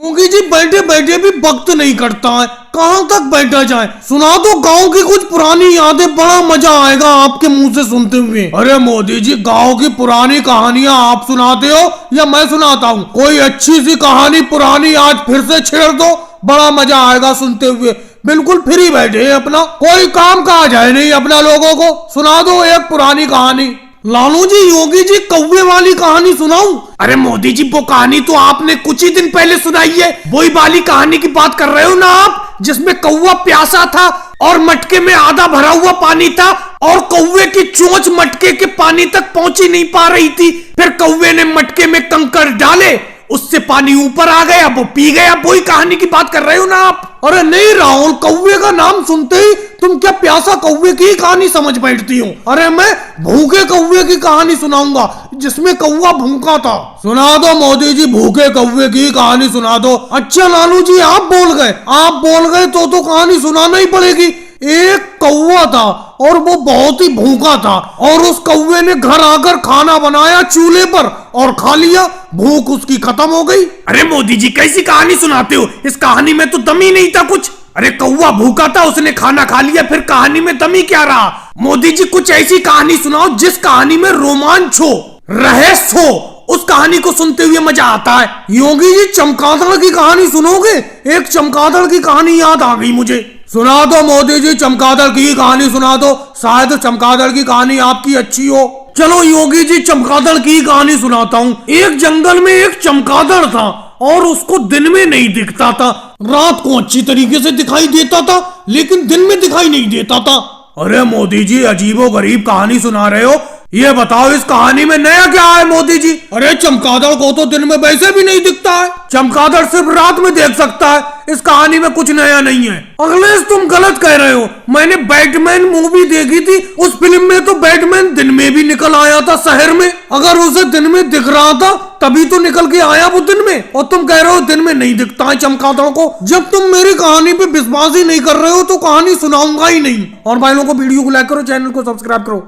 क्योंकि जी बैठे बैठे भी वक्त नहीं कटता है, कहाँ तक बैठा जाए। सुना दो गांव की कुछ पुरानी यादें, बड़ा मजा आएगा आपके मुंह से सुनते हुए। अरे मोदी जी, गांव की पुरानी कहानियां आप सुनाते हो या मैं सुनाता हूँ? कोई अच्छी सी कहानी पुरानी आज फिर से छेड़ दो, बड़ा मजा आएगा सुनते हुए। बिल्कुल फ्री बैठे हैं अपना, कोई काम काज है नहीं अपना, लोगों को सुना दो एक पुरानी कहानी। लालू जी, योगी जी, कौवे वाली कहानी सुनाऊं? अरे मोदी जी, वो कहानी तो आपने कुछ ही दिन पहले सुनाई है। वही वाली कहानी की बात कर रहे हो ना आप, जिसमें कौवा प्यासा था और मटके में आधा भरा हुआ पानी था और कौवे की चोंच मटके के पानी तक पहुंची नहीं पा रही थी। फिर कौवे ने मटके में कंकड़ डाले, उससे पानी ऊपर आ गया, वो पी गया। वही कहानी की बात कर रहे हो ना आप? अरे नहीं राहुल, कौवे का नाम सुनते ही तुम क्या प्यासा कौवे की कहानी समझ बैठती हो? अरे मैं भूखे कौवे की कहानी सुनाऊंगा जिसमें कौवा भूखा था। सुना दो मोदी जी, भूखे कौवे की कहानी सुना दो। अच्छा लालू जी, आप बोल गए तो कहानी सुनाना ही पड़ेगी। एक कौवा था और वो बहुत ही भूखा था और उस कौवे ने घर आकर खाना बनाया चूल्हे पर और खा लिया। भूख उसकी खत्म हो गई। अरे मोदी जी, कैसी कहानी सुनाते हो? इस कहानी में तो दम ही नहीं था कुछ। अरे कौवा भूखा था, उसने खाना खा लिया, फिर कहानी में दम ही क्या रहा? मोदी जी, कुछ ऐसी कहानी सुनाओ जिस कहानी में रोमांच हो, रहस्य हो। उस कहानी को सुनते हुए मजा आता है। योगी जी, चमगादड़ की कहानी सुनोगे? एक चमगादड़ की कहानी याद आ गई मुझे। सुना दो मोदी जी, चमगादड़ की कहानी सुना दो, शायद चमगादड़ की कहानी आपकी अच्छी हो। चलो योगी जी, चमगादड़ की कहानी सुनाता हूँ। एक जंगल में एक चमगादड़ था और उसको दिन में नहीं दिखता था, रात को अच्छी तरीके से दिखाई देता था लेकिन दिन में दिखाई नहीं देता था। अरे मोदी जी, अजीबो गरीब कहानी सुना रहे हो। ये बताओ, इस कहानी में नया क्या है मोदी जी? अरे चमगादड़ को तो दिन में वैसे भी नहीं दिखता है, चमगादड़ सिर्फ रात में देख सकता है। इस कहानी में कुछ नया नहीं है। अखिलेश, तुम गलत कह रहे हो। मैंने बैटमैन मूवी देखी थी, उस फिल्म में तो बैटमैन दिन में भी निकल आया था शहर में। अगर उसे दिन में दिख रहा था तभी तो निकल के आया वो दिन में, और तुम कह रहे हो दिन में नहीं दिखता है चमगादड़ को। जब तुम मेरी कहानी पे विश्वास ही नहीं कर रहे हो तो कहानी सुनाऊंगा ही नहीं। और भाई लोगों को वीडियो को लाइक करो, चैनल को सब्सक्राइब करो।